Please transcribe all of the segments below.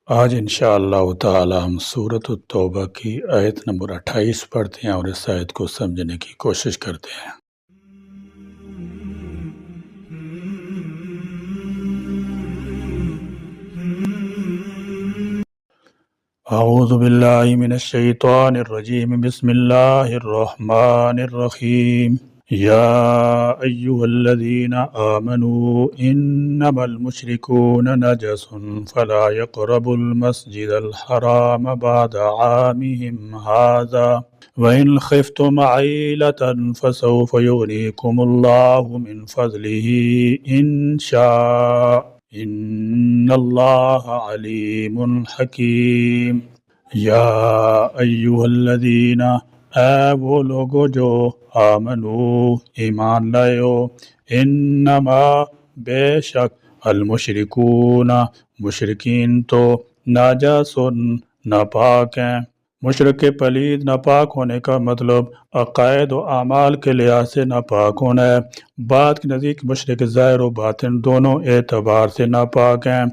آج انشاءاللہ تعالی ہم سورۃ التوبہ کی آیت نمبر 28 پڑھتے ہیں اور اس آیت کو سمجھنے کی کوشش کرتے ہیں۔ اعوذ باللہ من الشیطان الرجیم، بسم اللہ الرحمن الرحیم۔ یا ایہا الذین آمنوا انما المشرکون نجس فلا يقربوا المسجد الحرام بعد عامهم هذا وإن خفتم عیلة فسوف یغنیکم اللہ من فضلہ ان شاء ان اللہ علیم حکیم۔ یا ایہا الذین، اے وہ لوگو جو آمنو ایمان لائے ہو، انما بے شک المشرکون مشرکین تو ناجس ناپاک ہیں۔ مشرک کے پلید ناپاک ہونے کا مطلب عقائد و اعمال کے لحاظ سے ناپاک ہونا ہے۔ بات کے نزدیک مشرک ظاہر و باطن دونوں اعتبار سے ناپاک ہیں،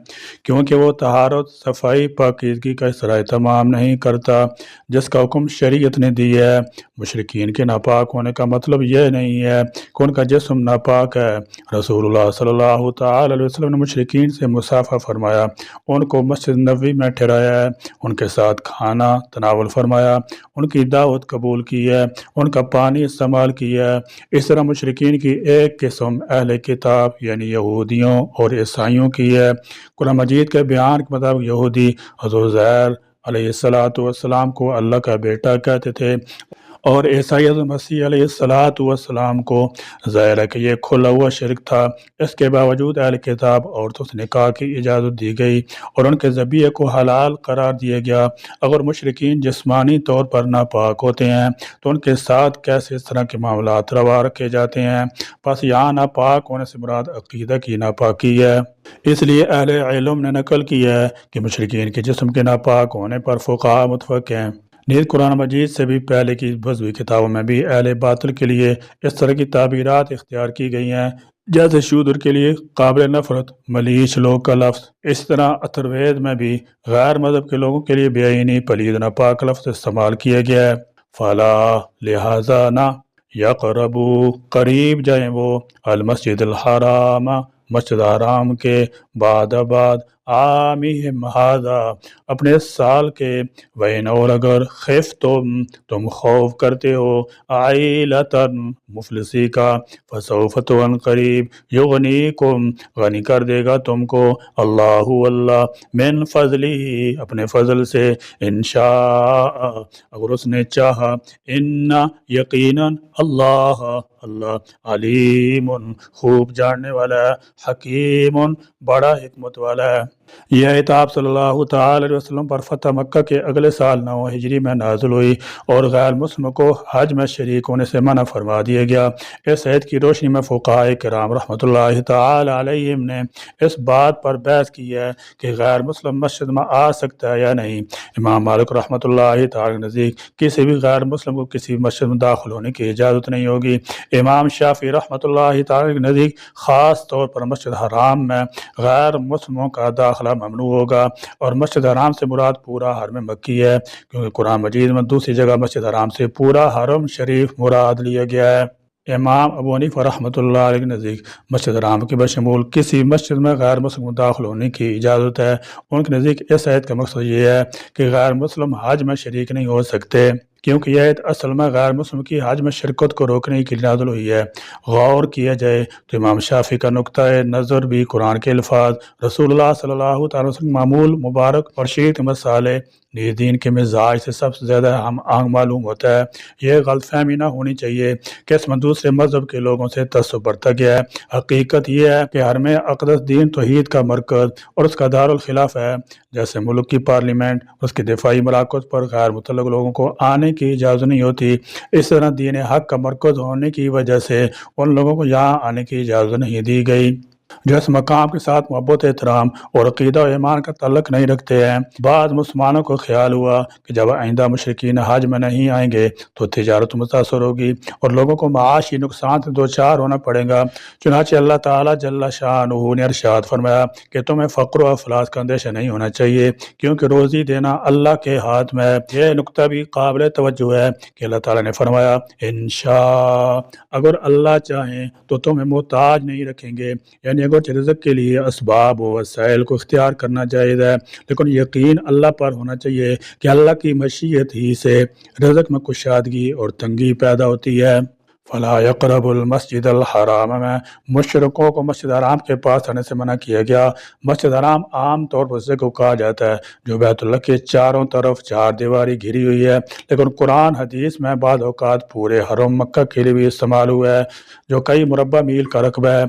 کیونکہ وہ طہارت، صفائی، پاکیزگی کا سرائے تمام نہیں کرتا جس کا حکم شریعت نے دی ہے۔ مشرکین کے ناپاک ہونے کا مطلب یہ نہیں ہے کہ ان کا جسم ناپاک ہے۔ رسول اللہ صلی اللہ تعالی علیہ وسلم نے مشرکین سے مصافحہ فرمایا، ان کو مسجد نبوی میں ٹھہرایا ہے، ان کے ساتھ کھانا تناول فرمایا، ان کی دعوت قبول کی ہے، ان کا پانی استعمال کیا ہے۔ اس طرح مشرکین کی ایک قسم اہل کتاب یعنی یہودیوں اور عیسائیوں کی ہے۔ قرآن مجید کے بیان کے مطابق یہودی حضرت عزیر علیہ السلام کو اللہ کا بیٹا کہتے تھے، اور عیسائی حضرت مسیح علیہ السلام کو ظاہر ہے کہ یہ کھلا ہوا شرک تھا۔ اس کے باوجود اہل کتاب عورتوں سے نکاح کی اجازت دی گئی اور ان کے ذبیحے کو حلال قرار دیا گیا۔ اگر مشرکین جسمانی طور پر ناپاک ہوتے ہیں تو ان کے ساتھ کیسے اس طرح کے معاملات روا رکھے جاتے ہیں؟ پس یہاں ناپاک ہونے سے مراد عقیدہ کی ناپاکی ہے۔ اس لیے اہل علم نے نقل کی ہے کہ مشرکین کے جسم کے ناپاک ہونے پر فقہاء متفق ہیں۔ نیز قرآن مجید سے بھی پہلے کی مذہبی کتابوں میں بھی اہل باطل کے لیے اس طرح کی تعبیرات اختیار کی گئی ہیں، جیسے شودر کے لیے قابل نفرت ملیچ لوگ کا لفظ۔ اس طرح اتھروید میں بھی غیر مذہب کے لوگوں کے لیے بے عینی پلید ناپاک لفظ استعمال کیا گیا ہے۔ فلا لہذا نہ یقربو قریب جائیں وہ المسجد الحرام مسجد حرام کے بعد عامہم ھذا اپنے سال کے، وَإِنْ اور اگر خفتم تم خوف کرتے ہو عیلۃ مفلسی کا، فسوف تو ان قریب یغنیکم غنی کر دے گا تم کو اللہ من فضلہ اپنے فضل سے، انشاء اگر اس نے چاہا، ان یقیناً اللہ علیم خوب جاننے والا ہے، حکیم بڑا حکمت والا ہے۔ یہ آیت آپ صلی اللہ تعالی علیہ وسلم پر فتح مکہ کے اگلے سال 9 ہجری میں نازل ہوئی اور غیر مسلموں کو حج میں شریک ہونے سے منع فرما دیا گیا۔ اس آیت کی روشنی میں فقہاء کرام رحمۃ اللہ تعالی علیہم نے اس بات پر بحث کی ہے کہ غیر مسلم مسجد میں آ سکتا ہے یا نہیں۔ امام مالک رحمۃ اللہ تعالی نزدیک کسی بھی غیر مسلم کو کسی مسجد میں داخل ہونے کی اجازت نہیں ہوگی۔ امام شافعی رحمۃ اللہ تعالی نزدیک خاص طور پر مسجد حرام میں غیر مسلموں کا داخلہ ممنوع ہوگا، اور مسجد حرام سے مراد پورا حرم مکی ہے، کیونکہ قرآن مجید میں دوسری جگہ مسجد حرام سے پورا حرم شریف مراد لیا گیا ہے۔ امام ابو حنیفہ رحمۃ اللہ علیہ کے نزدیک مسجد حرام کے بشمول کسی مسجد میں غیر مسلم داخل ہونے کی اجازت ہے۔ ان کے نزدیک اس آیت کا مقصد یہ ہے کہ غیر مسلم حج میں شریک نہیں ہو سکتے، کیونکہ یہ آیت اصل میں غیر مسلم کی حج میں شرکت کو روکنے کے لیے نازل ہوئی ہے۔ غور کیا جائے تو امام شافعی کا نقطہ نظر بھی قرآن کے الفاظ رسول اللہ صلی اللہ تعالی وسلم معمول مبارک اور شریعت مسالے نیز دین کے مزاج سے سب سے زیادہ ہم آہنگ معلوم ہوتا ہے۔ یہ غلط فہمی نہ ہونی چاہیے کہ اس میں دوسرے مذہب کے لوگوں سے تعصب برتا گیا ہے۔ حقیقت یہ ہے کہ حرم اقدس دین توحید کا مرکز اور اس کا دارالخلاف ہے۔ جیسے ملک کی پارلیمنٹ اس کے دفاعی مراکز پر غیر متعلق لوگوں کو آنے کی اجازت نہیں ہوتی، اس طرح دین حق کا مرکز ہونے کی وجہ سے ان لوگوں کو یہاں آنے کی اجازت نہیں دی گئی۔ جو اس مقام کے ساتھ محبت احترام اور عقیدہ و ایمان کا تعلق نہیں رکھتے ہیں۔ بعض مسلمانوں کو خیال ہوا کہ جب آئندہ مشرکین حج میں نہیں آئیں گے تو تجارت متاثر ہوگی اور لوگوں کو معاشی نقصان سے دوچار ہونا پڑے گا۔ چنانچہ اللہ تعالیٰ جل شانہ نے ارشاد فرمایا کہ تمہیں فقر و افلاس کا اندیشہ نہیں ہونا چاہیے، کیونکہ روزی دینا اللہ کے ہاتھ میں ہے۔ یہ نقطہ بھی قابل توجہ ہے کہ اللہ تعالیٰ نے فرمایا انشاء، اگر اللہ چاہیں تو تمہیں محتاج نہیں رکھیں گے، یعنی اگر رزق کے لیے اسباب و وسائل کو اختیار کرنا جائز ہے، لیکن یقین اللہ پر ہونا چاہیے کہ اللہ کی مشیت ہی سے رزق میں کشادگی اور تنگی پیدا ہوتی ہے۔ فلا یقرب المسجد الحرام میں مشرکوں کو مسجد حرام کے پاس آنے سے منع کیا گیا۔ مسجد حرام عام طور پر اسے کو کہا جاتا ہے جو بیت اللہ کے چاروں طرف چار دیواری گھری ہوئی ہے، لیکن قرآن حدیث میں بعض اوقات پورے حرم مکہ کے لیے بھی استعمال ہوا ہے جو کئی مربع میل کا رقبہ ہے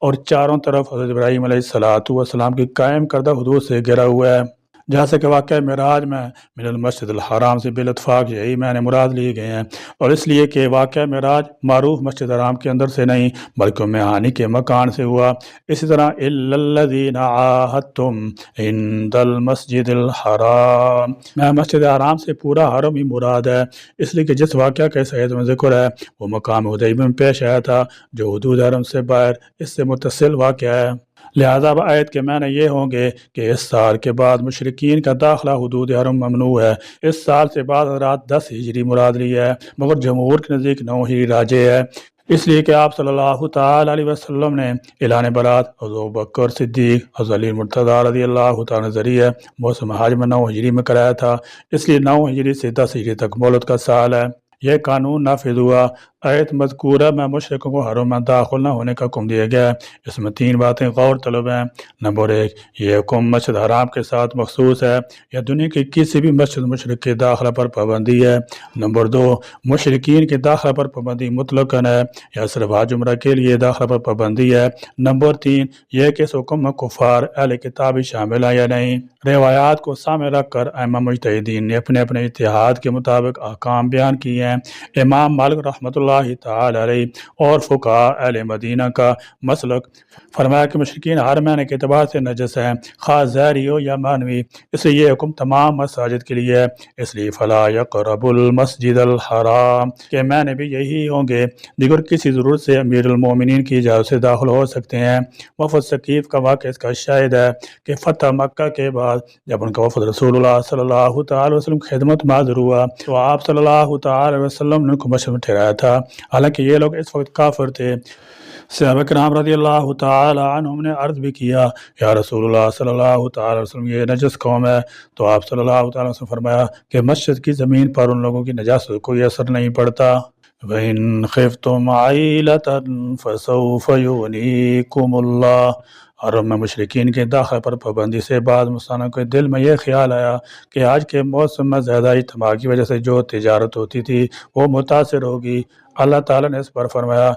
اور چاروں طرف حضرت ابراہیم علیہ السلام کی قائم کردہ حدود سے گھرا ہوا ہے۔ جہاں سے کہ واقعہ معراج میں من المسجد الحرام سے بالاتفاق یہی معنی مراد لیے گئے ہیں، اور اس لیے کہ واقعہ معراج معروف مسجد حرام کے اندر سے نہیں بلکہ معانی کے مکان سے ہوا۔ اسی طرح الا الذین عاہدتم عند المسجد الحرام میں مسجد حرام سے پورا حرم ہی مراد ہے، اس لیے کہ جس واقعہ کا اس آیت میں ذکر ہے وہ مقام حدیبیہ میں پیش آیا تھا جو حدود حرم سے باہر اس سے متصل واقعہ ہے۔ لہذا آیت کے معنی یہ ہوں گے کہ اس سال کے بعد مشرکین کا داخلہ حدود حرم ممنوع ہے۔ اس سال سے بعد حضرات 10 ہجری مراد لی ہے، مگر جمہور کے نزدیک 9 ہجری راجع ہے، اس لیے کہ آپ صلی اللہ تعالی علیہ وسلم نے اعلان برات حضرت ابوبکر صدیق، حضرت علی مرتضیٰ رضی اللہ تعالی ذریعہ موسم حج میں 9 ہجری میں کرایا تھا، اس لیے 9 ہجری سے 10 ہجری تک مولد کا سال ہے۔ یہ قانون نافذ ہوا۔ آیت مذکورہ میں مشرکوں کو حرم میں داخل نہ ہونے کا حکم دیا گیا ہے۔ اس میں 3 باتیں غور طلب ہیں۔ نمبر 1، یہ حکم مسجد حرام کے ساتھ مخصوص ہے یا دنیا کی کسی بھی مسجد مشرک کے داخلہ پر پابندی ہے۔ نمبر 2، مشرکین کے داخلہ پر پابندی مطلقاً ہے یا صرف حج عمرہ کے لیے داخلہ پر پابندی ہے۔ نمبر 3، یہ کہ اس حکم میں کفار اہل کتاب شامل ہیں یا نہیں۔ روایات کو سامنے رکھ کر ائمہ مجتہدین نے اپنے اپنے اجتہاد کے مطابق احکام بیان کیے ہیں۔ امام مالک رحمۃ اللہ تعالی علیہ اور فقہاء اہل مدینہ کا مسلک فرمایا کہ مشرکین ہر معنی کے اعتبار سے نجس ہیں، خواہ ظاہری ہو یا معنوی، اس لیے یہ حکم تمام مساجد کے لیے ہے۔ اس لیے فلا یقرب المسجد الحرام کے معنی بھی یہی ہوں گے۔ دیگر کسی ضرورت سے امیر المومنین کی اجازت سے داخل ہو سکتے ہیں۔ وفد ثقیف کا واقعہ اس کا شاہد ہے کہ فتح مکہ کے بعد جب ان کا وفد رسول اللہ صلی اللہ تعالی وسلم کی خدمت میں حاضر ہوا تو آپ صلی اللہ تعالی وسلم نے ان کو مشرف ٹھہرایا تھا، حالانکہ یہ لوگ اس وقت کافر تھے۔ صحابہ کرام رضی اللہ تعالی عنہم نے عرض بھی کیا یا رسول اللہ صلی اللہ تعالی وسلم یہ نجس قوم ہے، تو آپ صلی اللہ تعالی وسلم فرمایا کہ مسجد کی زمین پر ان لوگوں کی نجاست کوئی اثر نہیں پڑتا۔ وَإِنْ خِفْتُمْ عَيْلَةً فَسَوْفَ يُغْنِيكُمُ اللَّهُ۔ حرم میں مشرکین کے داخلے پر پابندی سے بعض مسلمانوں کے دل میں یہ خیال آیا کہ آج کے موسم میں زیادہ اجتماع کی وجہ سے جو تجارت ہوتی تھی وہ متاثر ہوگی۔ اللہ تعالیٰ نے اس پر فرمایا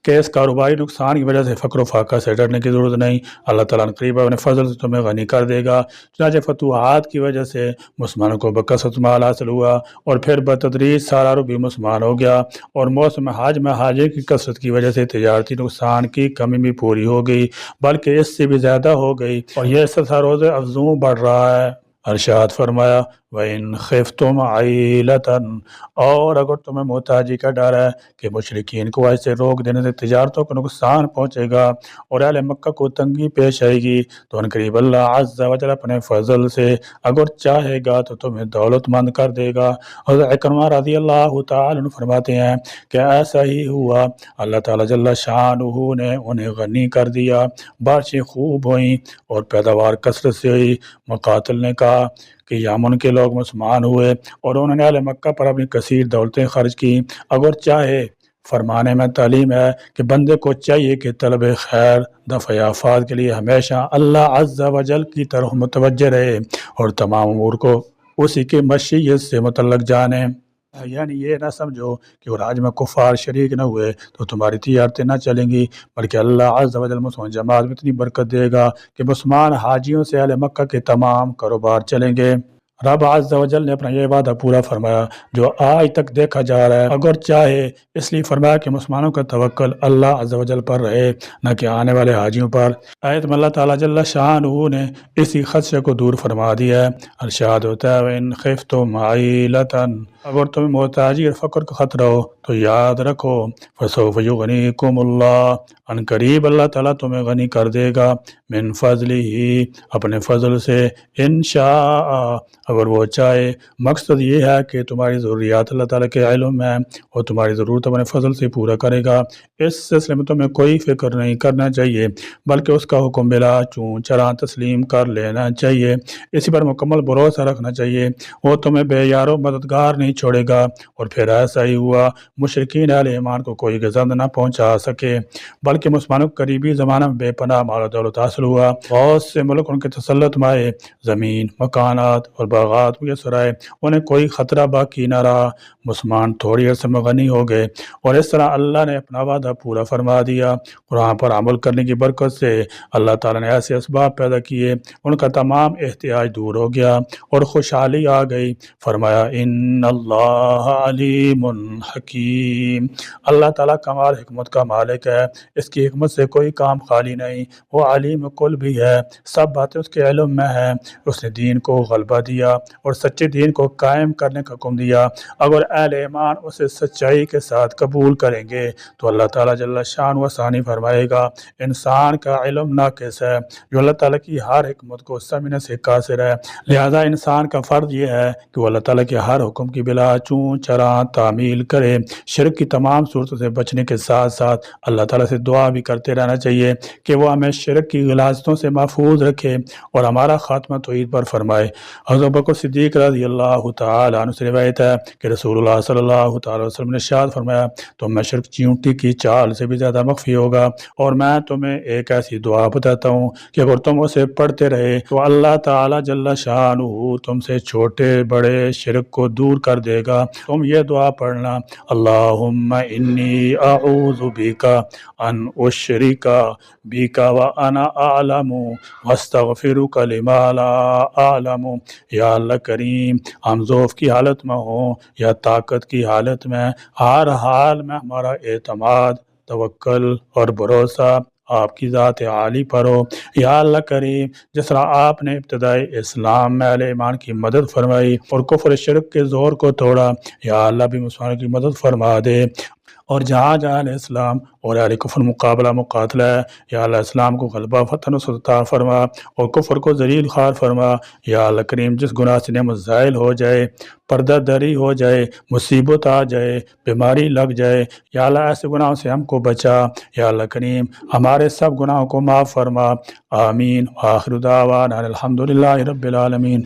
کہ اس کاروباری نقصان کی وجہ سے فقر و فاقہ سے ڈرنے کی ضرورت نہیں، اللہ تعالیٰ نے قریب اپنے فضل سے تمہیں غنی کر دے گا۔ چنانچہ فتوحات کی وجہ سے مسلمانوں کو بکثرت مال حاصل ہوا اور پھر بتدریج سارا عرب بھی مسلمان ہو گیا، اور موسم حج میں حاجی کی کثرت کی وجہ سے تجارتی نقصان کی کمی بھی پوری ہو گئی بلکہ اس سے بھی زیادہ ہو گئی، اور یہ سلسلہ روز افزوں بڑھ رہا ہے۔ ارشاد فرمایا وَإِنْ خِفْتُمْ عَيْلَةً، اور اگر تمہیں محتاجی کا ڈر ہے کہ مشرکین کو ایسے روک دینے سے تجارتوں کو نقصان پہنچے گا اور اہل مکہ کو تنگی پیش آئے گی، تو ان قریب اللہ عز و جل اپنے فضل سے اگر چاہے گا تو تمہیں دولت مند کر دے گا۔ حضرت اکرمہ رضی اللہ تعالی عنہ فرماتے ہیں کہ ایسا ہی ہوا، اللہ تعالی جل شانہ نے انہیں غنی کر دیا، بارشیں خوب ہوئیں اور پیداوار کثرت سے ہوئی۔ مقاتل نے کہا کہ یمن کے لوگ مسلمان ہوئے اور انہوں نے اہل مکہ پر اپنی کثیر دولتیں خرچ کی۔ اگر چاہے فرمانے میں تعلیم ہے کہ بندے کو چاہیے کہ طلب خیر دفع آفات کے لیے ہمیشہ اللہ عز و جل کی طرف متوجہ رہے اور تمام امور کو اسی کی مشیت سے متعلق جانے۔ یعنی یہ نہ سمجھو کہ وہ حج میں کفار شریک نہ ہوئے تو تمہاری تجارتیں نہ چلیں گی، بلکہ اللہ عز و جل مسلمان جماعت میں اتنی برکت دے گا کہ مسلمان حاجیوں سے اہل مکہ کے تمام کاروبار چلیں گے۔ رب عز و جل نے اپنا یہ وعدہ پورا فرمایا جو آج تک دیکھا جا رہا ہے، اگر چاہے اس لیے فرمایا کہ مسلمانوں کا توکل اللہ عز و جل پر رہے، نہ کہ آنے والے حاجیوں پر۔ آیت میں اللہ تعالیٰ جل شانہ نے اسی خدشے کو دور فرما دیا ہے۔ ارشاد ہوتا ہے وَإِنْ خِفْتُمْ عَيْلَةً، اگر تمہیں محتاجی اور فقر کا خطرہ ہو تو یاد رکھو فَسَوْفَ يُغْنِيكُمُ اللَّهُ، ان قریب اللہ تعالیٰ تمہیں غنی کر دے گا، من فضلہ، اپنے فضل سے، انشاء، اگر وہ چاہے۔ مقصد یہ ہے کہ تمہاری ضروریات اللہ تعالیٰ کے علم میں، اور تمہاری ضرورت اپنے فضل سے پورا کرے گا۔ اس سلسلے میں تمہیں کوئی فکر نہیں کرنا چاہیے، بلکہ اس کا حکم بلا چون چراں تسلیم کر لینا چاہیے، اسی پر مکمل بھروسہ رکھنا چاہیے۔ وہ تمہیں بے یار و مددگار نہیں چھوڑے گا۔ اور پھر ایسا ہی ہوا، مشرکین اہل ایمان کو کوئی غضب نہ پہنچا سکے، بلکہ مسلمانوں کو قریبی زمانہ میں بے پناہ مال و دولت حاصل ہوا، بہت سے ملک ان کے تسلط میں آئے، زمین، مکانات اور باغات میسر آئے، انہیں کوئی خطرہ باقی نہ رہا، مسلمان تھوڑی عرصے میں غنی ہو گئے۔ اور اس طرح اللہ نے اپنا وعدہ پورا فرما دیا۔ قرآن پر عمل کرنے کی برکت سے اللہ تعالیٰ نے ایسے اسباب پیدا کیے، ان کا تمام احتیاج دور ہو گیا اور خوشحالی آ گئی۔ فرمایا ان اللہ علیم حکیم، اللہ تعالیٰ کمال حکمت کا مالک ہے، اس کی حکمت سے کوئی کام خالی نہیں، وہ علیم کل بھی ہے، سب باتیں اس کے علم میں ہیں۔ اس نے دین کو غلبہ دیا اور سچے دین کو قائم کرنے کا حکم دیا۔ اگر اہل ایمان اسے سچائی کے ساتھ قبول کریں گے تو اللہ تعالیٰ جل شان و ثانی فرمائے گا انسان کا علم ناقص ہے، جو اللہ تعالیٰ کی ہر حکمت کو سمجھنے سے قاصر ہے، لہذا انسان کا فرض یہ ہے کہ وہ اللہ تعالیٰ کے ہر حکم کی بلا چون چراں تعمیل کرے۔ شرک کی تمام صورتوں سے بچنے کے ساتھ ساتھ اللہ تعالیٰ سے دعا بھی کرتے رہنا چاہیے کہ وہ ہمیں شرک کی غلاظتوں سے محفوظ رکھے اور ہمارا خاتمہ توحید پر فرمائے۔ حضرت بکر صدیق رضی اللہ تعالیٰ عنہ سے روایت ہے کہ رسول اللہ صلی اللہ تعالیٰ وسلم نے ارشاد فرمایا تم میں شرک چیونٹی کی چال سے بھی زیادہ مخفی ہوگا، اور میں تمہیں ایک ایسی دعا بتاتا ہوں کہ اگر تم اسے پڑھتے رہے تو اللہ تعالیٰ جل شانہ تم سے چھوٹے بڑے شرک کو دور کر دے گا۔ تم یہ دعا پڑھنا اللہم انی اعوذ بک ان اشرک بک وانا اعلم واستغفرک لما لا اعلم۔ یا اللہ کریم، ہم ضعف کی حالت میں ہوں یا طاقت کی حالت میں، ہر حال میں ہمارا اعتماد، توکل اور بھروسہ آپ کی ذات عالی پر ہو۔ یا اللہ کریم، جس طرح آپ نے ابتدائی اسلام میں اہل ایمان کی مدد فرمائی اور کفر شرک کے زور کو توڑا، یا اللہ بھی مسلمانوں کی مدد فرما دے، اور جہاں جہاں اہل اسلام اور اہل کفر مقاتلہ ہے، یا اللہ اسلام کو غلبہ فتح و عطا فرما اور کفر کو ذلیل خوار فرما۔ یا اللہ کریم، جس گناہ سے نعمت زائل ہو جائے، پردہ دری ہو جائے، مصیبت آ جائے، بیماری لگ جائے، یا اللہ ایسے گناہوں سے ہم کو بچا۔ یا اللہ کریم، ہمارے سب گناہوں کو معاف فرما۔ آمین۔ آخر دعوانا الحمدللہ رب العالمین۔